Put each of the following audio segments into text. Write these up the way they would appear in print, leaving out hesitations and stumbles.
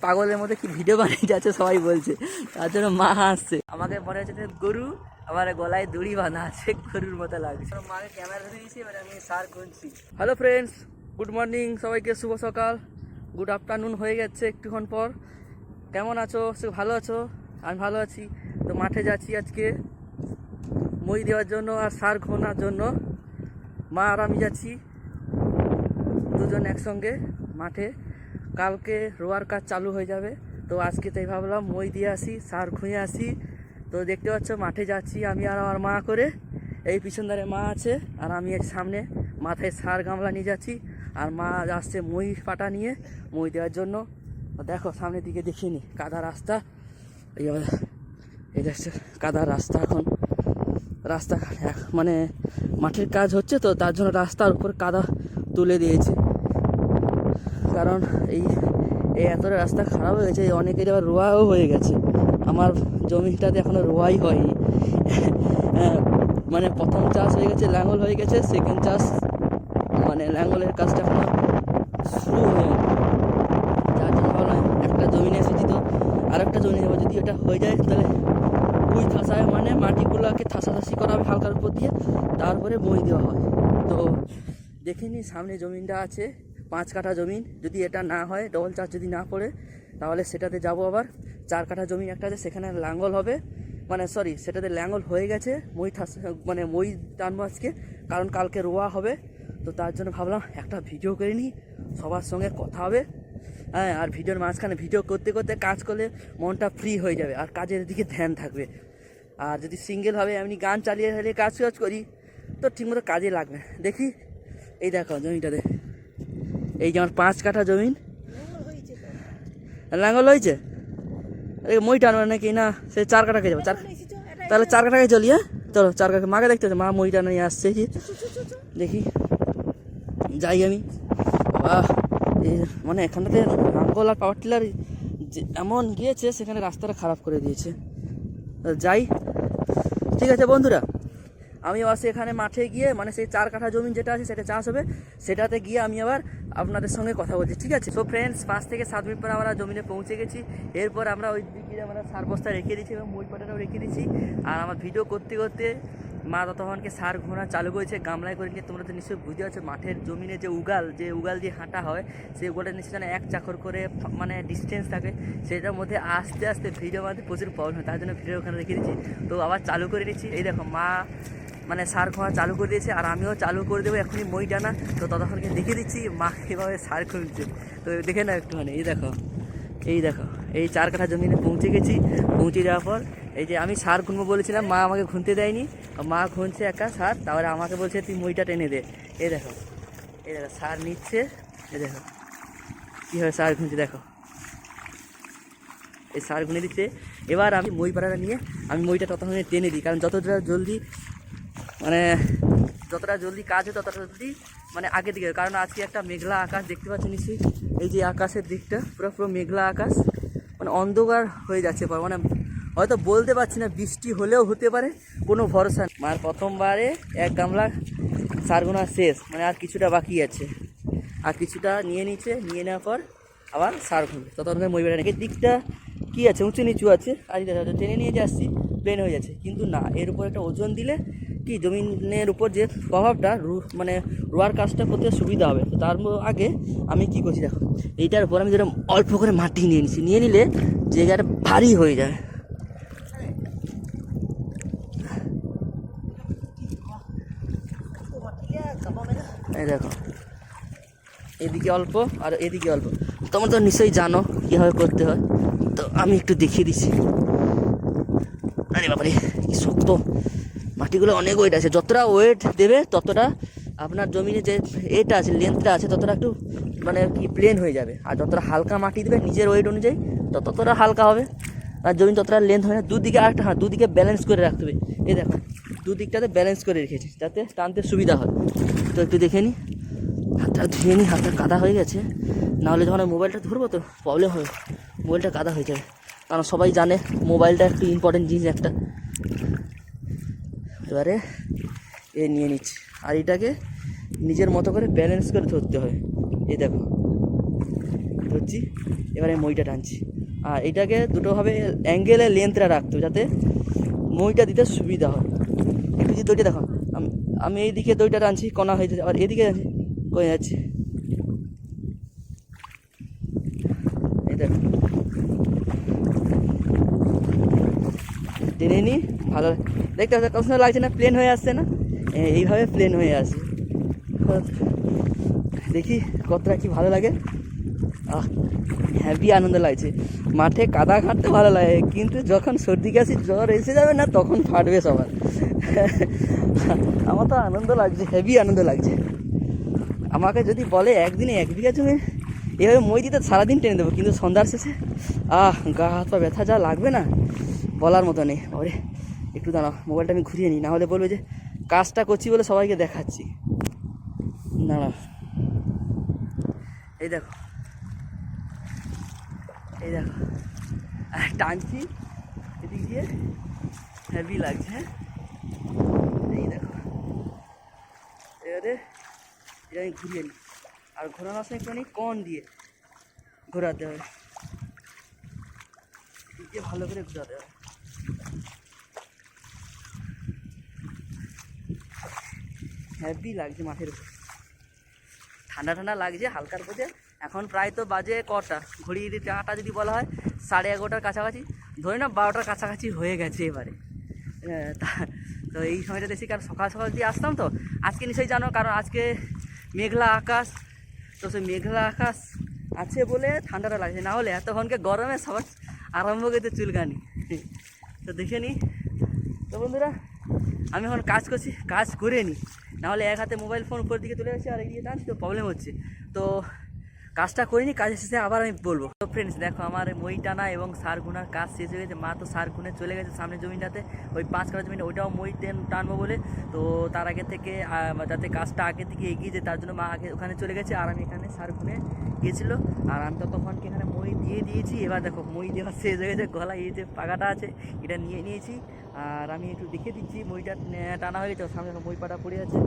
পাগলের মধ্যে কি ভিডিও বানিয়ে যাচ্ছে সবাই বলছে, তার জন্য মা হাসছে। আমাকে মনে হচ্ছে যে গরু, আমার গলায় দড়ি বাঁধা আছে, গরুর মতো লাগছে। মাকে ক্যামেরা দিয়েছি, এবার আমি সার গুনছি। হ্যালো ফ্রেন্ডস, গুড মর্নিং সবাইকে, শুভ সকাল, গুড আফটারনুন হয়ে গেছে একটুক্ষণ পর। কেমন আছো? সে ভালো আছো? আমি ভালো আছি। তো মাঠে যাচ্ছি আজকে মই দেওয়ার জন্য আর সার ঘোনার জন্য। মা আর আমি যাচ্ছি দুজন একসঙ্গে মাঠে। কালকে রোয়ার কাজ চালু হয়ে যাবে, তো আজকে তাই ভাবলাম মই দিয়ে আসি, সার খুঁয়ে আসি। তো দেখতে পাচ্ছ মাঠে যাচ্ছি আমি আর আমার মা করে। এই পিছন ধারে মা আছে আর আমি সামনে মাথায় সার গামলা নিয়ে যাচ্ছি, আর মা আসছে মই পাটা নিয়ে মই দেওয়ার জন্য। দেখো সামনের দিকে দেখিনি, কাদা রাস্তা, এই দেখছে কাদা রাস্তা। এখন রাস্তা মানে মাঠের কাজ হচ্ছে, তো তার জন্য রাস্তার উপর কাদা তুলে দিয়েছে। কারণ এই এতটা রাস্তা খারাপ হয়ে গেছে, অনেকের আবার রোয়াও হয়ে গেছে। আমার জমিটাতে এখনও রোয়াই হয়নি। মানে প্রথম চাষ হয়ে গেছে, লাঙল হয়ে গেছে, সেকেন্ড চাষ মানে লাঙলের কাজটা এখনো শুরু হয়ে গেছে। যার জন্য ভাবলাম একটা জমি নিয়ে এসেছি, তো আর একটা জমি নেবো। যদি এটা হয়ে যায় তাহলে কুই ঠাসায়, মানে মাটিগুলোকে ঠাসাঠাসি করা হবে হালকার উপর দিয়ে, তারপরে মই দেওয়া হয়। তো দেখিনি সামনে জমিনটা আছে 5 কাঠা জমিন। যদি এটা না হয়, ডবল চাষ যদি না পড়ে, তাহলে সেটাতে যাব। আবার 4 কাঠা জমিন একটা আছে, সেখানে লাঙ্গল হবে, মানে সরি সেটাতে লাঙ্গল হয়ে গেছে। মই মানে মই টানবো আজকে, কারণ কালকে রোয়া হবে। তো তার জন্য ভাবলাম একটা ভিডিও করে নিই, সবার সঙ্গে কথা হবে। হ্যাঁ, আর ভিডিওর মাঝখানে ভিডিও করতে করতে কাজ করলে মনটা ফ্রি হয়ে যাবে আর কাজের দিকে ধ্যান থাকবে। আর যদি সিঙ্গেলভাবে এমনি গান চালিয়ে চালিয়ে কাজ করি, তো ঠিকমতো কাজে লাগবে। দেখি এই দেখো জমিটাতে, এই যে আমার 5 কাঠা জমিন লাঙ্গল হয়েছে। মই টানবে নাকি না, সে 4 কাঠাকে যাবো। তাহলে 4 কাঠাকে চলি। হ্যাঁ চলো 4 কাঠা। মাকে দেখতে হচ্ছে, মা মই টানা নিয়ে আসছে কি দেখি, যাই আমি। বাবা মানে এখানটাতে লাঙ্গল আর পাওয়ার টিলার এমন গিয়েছে, সেখানে রাস্তাটা খারাপ করে দিয়েছে। যাই, ঠিক আছে বন্ধুরা, আমি আসি এখানে মাঠে গিয়ে, মানে সেই 4 কাঠা জমি যেটা আছে সেটা চাষ হবে, সেটাতে গিয়ে আমি আবার আপনাদের সঙ্গে কথা বলছি, ঠিক আছে? সো ফ্রেন্ডস, 5 থেকে 7 মিনিট পর আমরা জমিনে পৌঁছে গেছি। এরপর আমরা ওই দিকে আমরা সার বস্তা রেখে দিচ্ছি এবং মই পাটাটাও রেখে দিচ্ছি। আর আমার ভিডিও করতে করতে মা ততক্ষণকে সার ঘোরা চালু করেছে গামলায় করে নিয়ে। তোমরা তো নিশ্চয়ই বুঝতে পারছো, মাঠের জমিনে যে উগাল দিয়ে হাঁটা হয়, সেই উগালটা নিশ্চয় যেন 1 চাকর করে মানে ডিস্টেন্স থাকে, সেটার মধ্যে আস্তে আস্তে ভিডিও বানাতে প্রচুর প্রবলেম হয়। তার জন্য ভিডিও ওখানে রেখে দিচ্ছি। তো আবার চালু করে নিচ্ছি। এই দেখো মা মানে সার খোঁয়া চালু করে দিয়েছে, আর আমিও চালু করে দেবো এখনই মই টানা। তো ততক্ষণকে দেখে দিচ্ছি মা কীভাবে সার খুলছে। তো দেখে নাও একটুখানি। এই দেখো এই 4 কাঠা জমিনে পৌঁছে গেছি। পৌঁছে যাওয়ার পর এই যে আমি সার খুনবো বলেছিলাম, মা আমাকে খুনতে দেয়নি। মা খুনছে একা সার, তারপরে আমাকে বলছে তুই মইটা টেনে দে। এই দেখো সার নিচ্ছে। এই দেখো কীভাবে সার খুঁজছে, দেখো এই সার গুনে দিচ্ছে। এবার আমি মই পাড়াটা নিয়ে আমি মইটা ততক্ষণে টেনে দিই, কারণ যতটা জলদি কাজ হয় ততটা জলদি মানে আগের দিকে। কারণ আজকে একটা মেঘলা আকাশ দেখতে পাচ্ছি নিশ্চয়ই, এই যে আকাশের দিকটা পুরো মেঘলা আকাশ, মানে অন্ধকার হয়ে যাচ্ছে। মানে হয়তো বলতে পারছি না, বৃষ্টি হলেও হতে পারে, কোনো ভরসা নেই। মার প্রথমবারে 1 গামলা সার গোনা শেষ, মানে আর কিছুটা বাকি আছে, আর কিছুটা নিয়ে নিচ্ছে। নিয়ে নেওয়ার পর আবার সার খুলবে। ততক্ষণে মই বেড়া নাকি দিকটা কী আছে, উঁচু নিচু আছে, আর টেনে নিয়ে যাচ্ছি প্লেন হয়ে যাচ্ছে। কিন্তু না, এর উপর একটা ওজন দিলে কি জমিনের উপর যে প্রভাবটা মানে রোয়ার কাজটা করতে সুবিধা হবে। তো তার আগে আমি কি করছি দেখো, এইটার উপর আমি যেটা অল্প করে মাটি নিয়ে নিচ্ছি। নিয়ে নিলে জায়গাটা ভারী হয়ে যায়। এই দেখো এদিকে অল্প আর এদিকে অল্প, তোমরা তো নিশ্চয়ই জানো কীভাবে করতে হয়। তো আমি একটু দেখিয়ে দিচ্ছি। আরে বাবারে কি শক্ত, মাটিগুলো অনেক ওয়েট আছে। যতটা ওয়েট দেবে ততটা আপনার জমিনে যে এটা আছে, লেন্থটা আছে, ততটা একটু মানে কি প্লেন হয়ে যাবে। আর যতটা হালকা মাটি দেবে নিজের ওয়েট অনুযায়ী, ততটা হালকা হবে আর জমি ততটা লেন্থ হয় না। দুদিকে আরেকটা, হ্যাঁ দুদিকে ব্যালেন্স করে রাখতে হবে। এই দেখো দুদিকটাতে ব্যালেন্স করে রেখেছি যাতে টানতে সুবিধা হয়। তো একটু দেখে নিই, হাতটা ধুয়ে নিই, হাতটা কাদা হয়ে গেছে। নাহলে যখন মোবাইলটা ধরবো তো প্রবলেম হবে, মোবাইলটা কাদা হয়ে যাবে। কারণ সবাই জানে মোবাইলটা একটু ইম্পর্টেন্ট জিনিস একটা। এবারে নিয়ে নিচ্ছি, আর এটাকে নিজের মতো করে ব্যালেন্স করে ধরতে হয়। এই দেখো করছি, এবারে মইটা টানছি। আর এটাকে দুটোভাবে অ্যাঙ্গেলে লেন্থটা রাখতে হবে যাতে মইটা দিতে সুবিধা হয়। একটু যে দইটা দেখো, আমি এইদিকে দইটা টানছি, কণা হয়ে যাচ্ছে, আবার এদিকে টানছি, কমে যাচ্ছে। এই দেখো টেনে নিই, ভালো দেখতে পাচ্ছ কত সুন্দর লাগছে না, প্লেন হয়ে আসছে না, এইভাবে প্লেন হয়ে আসে। দেখি কতটা কি ভালো লাগে। হ্যাপি আনন্দ লাগছে। মাঠে কাদা ঘাঁটতে ভালো লাগে, কিন্তু যখন সর্দি কাশি জ্বর এসে যাবে না তখন ফাটবে সবার। আমার তো আনন্দ লাগছে, হেভি আনন্দ লাগছে। আমাকে যদি বলে একদিনে 1 বিঘা জমি এভাবে মই দিতে সারাদিন টেনে দেবো, কিন্তু সন্ধ্যার শেষে গা হাত পা ব্যথা যা লাগবে না বলার মতো নেই। ওরে একটু দাঁড়াও, মোবাইলটা আমি ঘুরিয়ে নিই, নাহলে বলবে যে কাজটা করছি বলে সবাইকে দেখাচ্ছি। দাঁড়াও, এই দেখো এই দেখো টানছি এদিক দিয়ে, হেভি লাগছে। হ্যাঁ এই দেখো, এবারে এটা আমি ঘুরিয়ে নিই, আর ঘোরানোর সময় একটুখানি কন দিয়ে ঘোরাতে হবে, এদিক দিয়ে ভালো করে ঘোরাতে হবে। হেভি লাগছে মাঠের উপর, ঠান্ডা ঠান্ডা লাগছে হালকার মধ্যে। এখন প্রায় তো বাজে কটা, ঘড়ির টাটা যদি বলা হয় 11:30 কাছাকাছি, ধরে না 12টার কাছাকাছি হয়ে গেছে এবারে। তো এই সময়টা দেখছি, কারণ সকাল সকাল দিয়ে আসতাম তো। আজকে নিশ্চয়ই জানো, কারণ আজকে মেঘলা আকাশ, তো সেই মেঘলা আকাশ আছে বলে ঠান্ডাটা লাগছে, না হলে এতক্ষণকে গরমে সবার আরম্ভ করতে চুলকানি। তো দেখে নিই। তো বন্ধুরা, আমি এখন কাজ করছি, কাজ করে নিই, নাহলে এক হাতে মোবাইল ফোন উপর দিকে তুলে গেছে আর এদিকে টানছি, তো প্রবলেম হচ্ছে। তো কাজটা করিনি, কাজের শেষে আবার আমি বলবো। তো ফ্রেন্ডস দেখো, আমার মই টানা এবং সার গুনার কাজ শেষ হয়ে গেছে। মা তো সার গুনে চলে গেছে সামনের জমিটাতে, ওই 5 কাঠা জমিটা, ওইটাও মই টানবো বলে। তো তার আগে থেকে যাতে কাজটা আগে থেকে এগিয়ে যায় তার জন্য মা আগে ওখানে চলে গেছে, আর আমি এখানে সার গুনে গিয়েছিলো। আর আমি ততক্ষণকে এখানে মই দিয়ে দিয়েছি। এবার দেখো মই দেওয়া শেষ হয়ে গেছে, গলায় এই যে পাকাটা আছে এটা নিয়ে নিয়েছি। আর আমি একটু দেখে দিচ্ছি, মইটা টানা হয়ে গেছে, সামনে মই পাটা পড়ে আছে,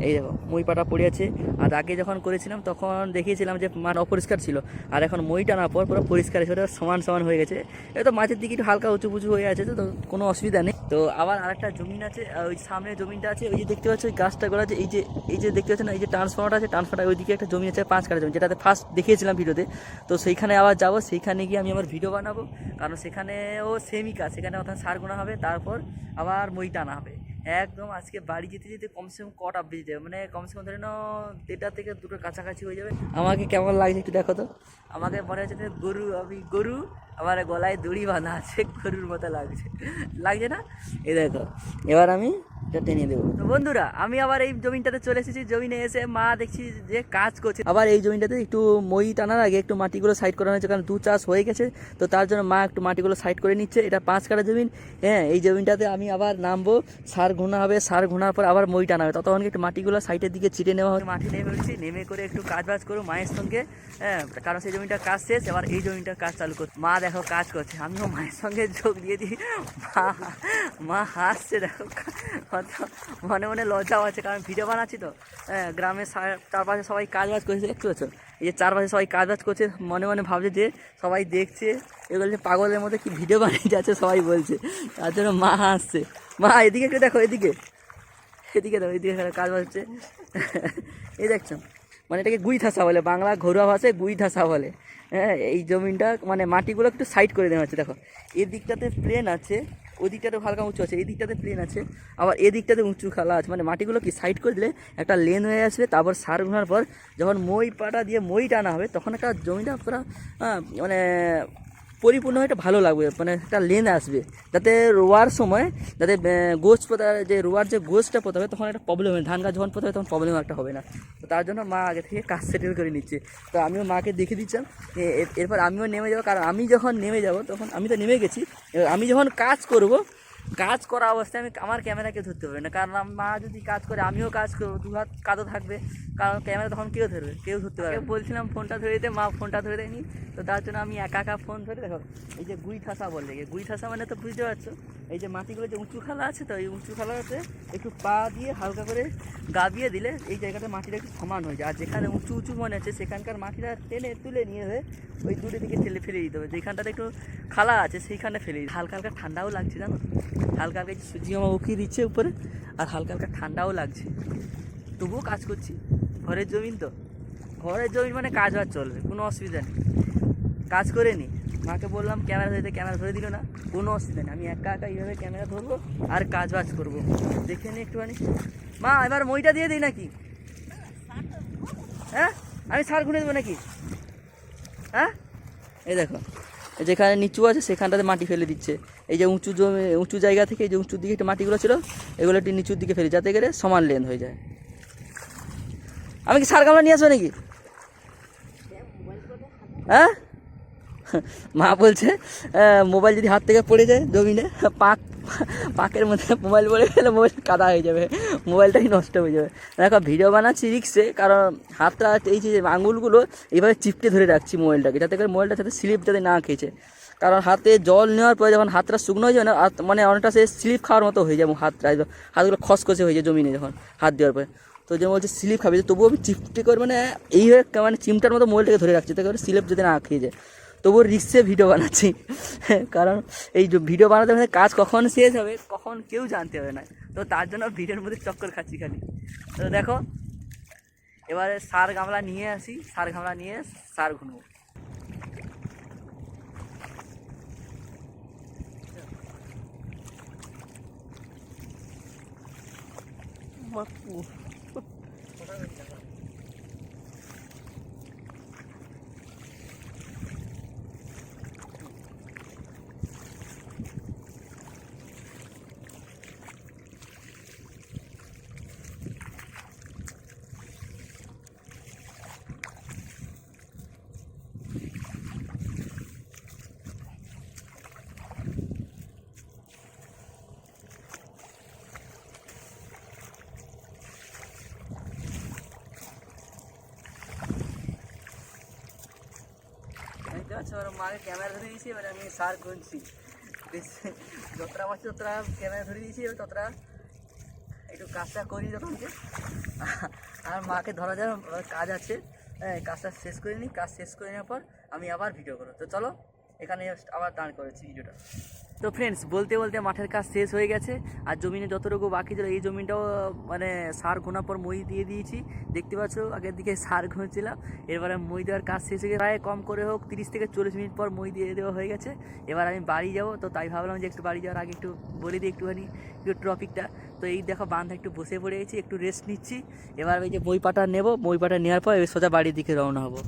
এই দেখো মই পাটা পড়ে আছে। আর আগে যখন করেছিলাম তখন দেখিয়েছিলাম যে মাঠ অপরিষ্কার ছিল, আর এখন মই টানার পর পুরো পরিষ্কার সেটা সমান সমান হয়ে গেছে। এটা তো মাঝের দিকে একটু হালকা উঁচু পুচু হয়ে আছে, তো কোনো অসুবিধা নেই। তো আবার আরেকটা জমিন আছে, ওই সামনে জমিনটা আছে, ওই যে দেখতে পাচ্ছ ওই গাছটা গোড়া আছে, এই যে দেখতে পাচ্ছেন এই যে ট্রান্সফর্মারটা আছে, ট্রান্সফর্মার ওইদিকে একটা জমি আছে 5 কাঠা জমি, যেটাতে ফার্স্ট দেখিয়েছিলাম ভিডিওতে। তো সেইখানে আবার যাবো, সেইখানে গিয়ে আমি আবার ভিডিও বানাবো, কারণ সেখানেও সেমই কাজ, সেখানে ওখানে সার গোনা হবে, তারপর আবার মই টানা হবে। একদম আজকে বাড়ি যেতে যেতে কমসে কম কটা বেজে যাবে, মানে কমসে কম ধরে নাও 1:30 থেকে 2টোর কাছাকাছি হয়ে যাবে। আমাকে কেমন লাগছে একটু দেখো তো, আমাকে মনে হচ্ছে যে আমি গরু, আমার গলায় দড়ি বাঁধা আছে, গরুর মতো লাগছে, লাগছে না? এই দেখো, এবার আমি এটা টেনে দেবো। তো বন্ধুরা, আমি আবার এই জমিটাতে চলে এসেছি। জমিনে এসে মা দেখছি যে কাজ করছে। আবার এই জমিটাতে একটু মই টানার আগে একটু মাটিগুলো সাইড করানো হয়েছে, কারণ 2 চাষ হয়ে গেছে, তো তার জন্য মা একটু মাটিগুলো সাইড করে নিচ্ছে। এটা 5 কাঠা জমিন। হ্যাঁ, এই জমিটাতে আমি আবার নামবো, সার ঘোনা হবে, সার ঘোনার পর আবার মই টানা হবে, ততক্ষণ একটু মাটিগুলো সাইডের দিকে চিটে নেওয়া হবে। মাটি নেমে উঠছি, নেমে করে একটু কাজ বাজ করবো মায়ের সঙ্গে। হ্যাঁ, কারণ সেই জমিটার কাজ শেষ, এবার এই জমিটার কাজ চালু করছে। মা দেখো কাজ করছে, আমিও মায়ের সঙ্গে যোগ দিয়ে দিই। মা হাসছে, দেখো মনে মনে লজ্জাও আছে, কারণ ভিডিও বানাচ্ছি তো। হ্যাঁ, গ্রামের চারপাশে সবাই কাজ বাজ করছে, দেখতে পাচ্ছ, এই যে চারপাশে সবাই কাজ বাজ করছে, মনে মনে ভাবছে যে সবাই দেখছে, এগুলো যে পাগলের মধ্যে কি ভিডিও বানিয়ে যাচ্ছে সবাই বলছে, তার জন্য মা হাসছে। মা এদিকে একটু দেখো, এদিকে দেখো, এদিকে কাজ বাজ হচ্ছে। এই দেখছো, মানে এটাকে গুই ধাসা বলে, বাংলা ঘরোয়া ভাষায় গুই ধাসা বলে। হ্যাঁ, এই জমিনটা মানে মাটিগুলো একটু সাইড করে দেওয়া হচ্ছে। দেখো, এই দিকটাতে প্লেন আছে, ওই দিকটাতে হালকা উঁচু আছে, এই দিকটাতে প্লেন আছে, আবার এই দিকটাতে উঁচু খালা আছে, মানে মাটিগুলো কি সাইড করে দিলে একটা লেন হয়ে আসবে। তারপর সার ঘোনার পর যখন মই পাটা দিয়ে মই টানা হবে, তখন একটা জমিটা পুরো মানে পরিপূর্ণ একটা ভালো লাগবে, মানে একটা লেন আসবে, যাতে রোয়ার সময় যাতে গোছ পোতা, যে রোয়ার যে গোছটা পোতা হবে তখন একটা প্রবলেম হবে, ধান গাছ যখন পোতা হবে তখন প্রবলেম একটা হবে না। তো তার জন্য মা আগে থেকে কাজ সেটেল করে নিচ্ছে। তো আমিও মাকে দেখে দিচ্ছিলাম, এরপর আমিও নেমে যাবো, কারণ আমি যখন নেমে যাব তখন আমি তো নেমে গেছি, এবার আমি যখন কাজ করব, কাজ করা অবস্থায় আমার ক্যামেরাকে ধরতে হবে না, কারণ মা যদি কাজ করে আমিও কাজ করবো, 2 হাত কাদো থাকবে, কারণ ক্যামেরা তখন কেউ ধরবে, কেউ ধরতে পারবে। বলছিলাম ফোনটা ধরে দিতে, মা ফোনটা ধরে দেয়নি, তো তার জন্য আমি একা একা ফোন ধরে দেখো এই যে গুই ঠাসা বলে, গুই ঠাসা মানে তো বুঝতে পারছো, এই যে মাটিগুলো যে উঁচু খালা আছে, তো এই উঁচু খালাতে একটু পা দিয়ে হালকা করে গাবিয়ে দিলে এই জায়গাটা মাটিটা একটু সমান হয়ে যায়। আর যেখানে উঁচু উঁচু মনে হচ্ছে সেখানকার মাটিটা টেনে তুলে নিয়ে হয়ে ওই দূরের দিকে ফেলে দিতে হবে। যেখানটাতে একটু খালা আছে সেইখানে ফেলে দিতে। হালকা হালকা ঠান্ডাও লাগছে জানো, হালকা হালকা সূর্য মামা উঠিয়ে দিচ্ছে উপরে, আর হালকা হালকা ঠান্ডাও লাগছে, তবুও কাজ করছি। ঘরের জমিন তো, ঘরের জমিন মানে কাজ বাজ চলবে, কোনো অসুবিধা নেই, কাজ করে নি। মাকে বললাম ক্যামেরা ধরতে, ক্যামেরা ধরে দিল না, কোনো অসুবিধা নেই, আমি একা একা এইভাবে ক্যামেরা ধরবো আর কাজ বাজ করবো। দেখে নি একটুখানি মা, এবার মইটা দিয়ে দিই নাকি? হ্যাঁ আমি সার ঘুরে দেবো নাকি? হ্যাঁ এই দেখো যেখানে নিচু আছে সেখানটাতে মাটি ফেলে দিচ্ছে। এই যে উঁচু জমি, উঁচু জায়গা থেকে এই যে উঁচুর দিকে একটু মাটিগুলো ছিল এগুলো একটু নিচুর দিকে ফেলে, যাতে করে সমান লেন হয়ে যায়। আমি কি সার গামলা নিয়ে আসবো নাকি? হ্যাঁ মা বলছে মোবাইল যদি হাত থেকে পড়ে যায় জমিনে, পাকের মধ্যে মোবাইল পড়ে গেলে মোবাইল কাদা হয়ে যাবে, মোবাইলটাই নষ্ট হয়ে যাবে। দেখো ভিডিও বানাচ্ছি রিক্সে, কারণ হাতটা এই যে আঙুলগুলো এইভাবে চিপটে ধরে রাখছি মোবাইলটাকে, যাতে করে মোবাইলটা যাতে স্লিপ যাতে না খেয়েছে। কারণ হাতে জল নেওয়ার পরে যখন হাতটা শুকনো হয়ে যাবে না, মানে অনেকটা সে স্লিপ খাওয়ার মতো হয়ে যাবে হাতগুলো খসখসে হয়ে যায় জমিনে যখন হাত দেওয়ার পরে। তো যেমন বলছে স্লিপ খাবে, তবুও আমি চিপটে করে মানে এইভাবে মানে চিমটার মতো মোবাইলটাকে ধরে রাখছি, তাতে করে স্লিপ যদি না খেয়ে যায়। তবুও রিক্সে ভিডিও বানাচ্ছি, কারণ এই ভিডিও বানাতে মানে কাজ কখন শেষ হবে কখন কেউ জানতে হবে না, তো তার জন্য ভিডিওর মধ্যে চক্কর খাচ্ছি খালি। তো দেখো এবারে সার গামলা নিয়ে আসি, সার গামলা নিয়ে সার ঘুনবো। মাকে ক্যামেরা ধরে দিয়েছি, এবারে আমি সার গুনছি, যতটা আমার ততটা ক্যামেরা ধরে দিয়েছি, এবার ততটা একটু কাজটা করি তখনকে। আর মাকে ধরা যাওয়ার কাজ আছে, কাজটা শেষ করে নিই, কাজ শেষ করে নেওয়ার পর আমি আবার ভিডিও করবো। তো চলো এখানে আবার দাঁড় করেছি ভিডিওটা। তো ফ্রেন্ডস বলতে বলতে মাঠের কাজ শেষ হয়ে গেছে, আর জমিনে যতটুকু বাকি ছিল এই জমিটাও মানে সার ঘোনার পর মই দিয়ে দিয়েছি। দেখতে পাচ্ছ আগের দিকে সার ঘুরছিলাম, এবারে মই দেওয়ার কাজ শেষ হয়ে গেছে, প্রায় কম করে হোক 30 থেকে 40 মিনিট পর মই দিয়ে দেওয়া হয়ে গেছে। এবার আমি বাড়ি যাব, তো তাই ভাবলাম যে একটু বাড়ি যাওয়ার আগে একটু বলে দিই একটুখানি একটু টপিকটা। তো এই দেখো বান্ধা একটু বসে পড়ে গেছি, একটু রেস্ট নিচ্ছি। এবার এই যে মই পাটা নেবো, মই পাটা নেওয়ার পর এবার সোজা বাড়ির দিকে রওনা হবো।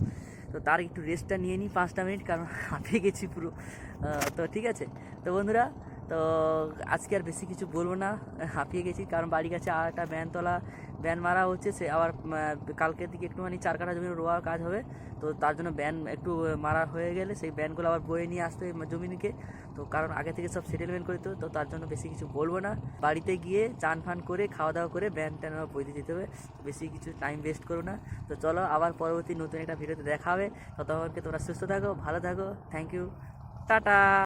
তো তার একটু রেস্টটা নিয়ে নিই 5টা মিনিট, কারণ হাঁপিয়ে গেছি পুরো। তো ঠিক আছে তো বন্ধুরা, তো আজকে আর বেশি কিছু বলবো না, হাঁপিয়ে গেছি। কারণ বাড়ির কাছে আর একটা ব্যান মারা হচ্ছে, সে আবার কালকের দিকে একটুখানি 4 কাঠা জমি রোয়ার কাজ হবে, তো তার জন্য ব্যান একটু মারা হয়ে গেলে সেই ব্যানগুলো আবার বয়ে নিয়ে আসতে জমিকে। তো কারণ আগে থেকে সব সেটেলমেন্ট করে তো তার জন্য বেশি কিছু বলবো না। বাড়িতে গিয়ে চান ফান করে খাওয়া দাওয়া করে ব্যান ট্যান বইতে যেতে হবে, বেশি কিছু টাইম ওয়েস্ট করো না। তো চলো আবার পরবর্তী নতুন একটা ভিডিওতে দেখা হবে, ততক্ষণকে তোমরা সুস্থ থাকো, ভালো থাকো, থ্যাংক ইউ, টাটা।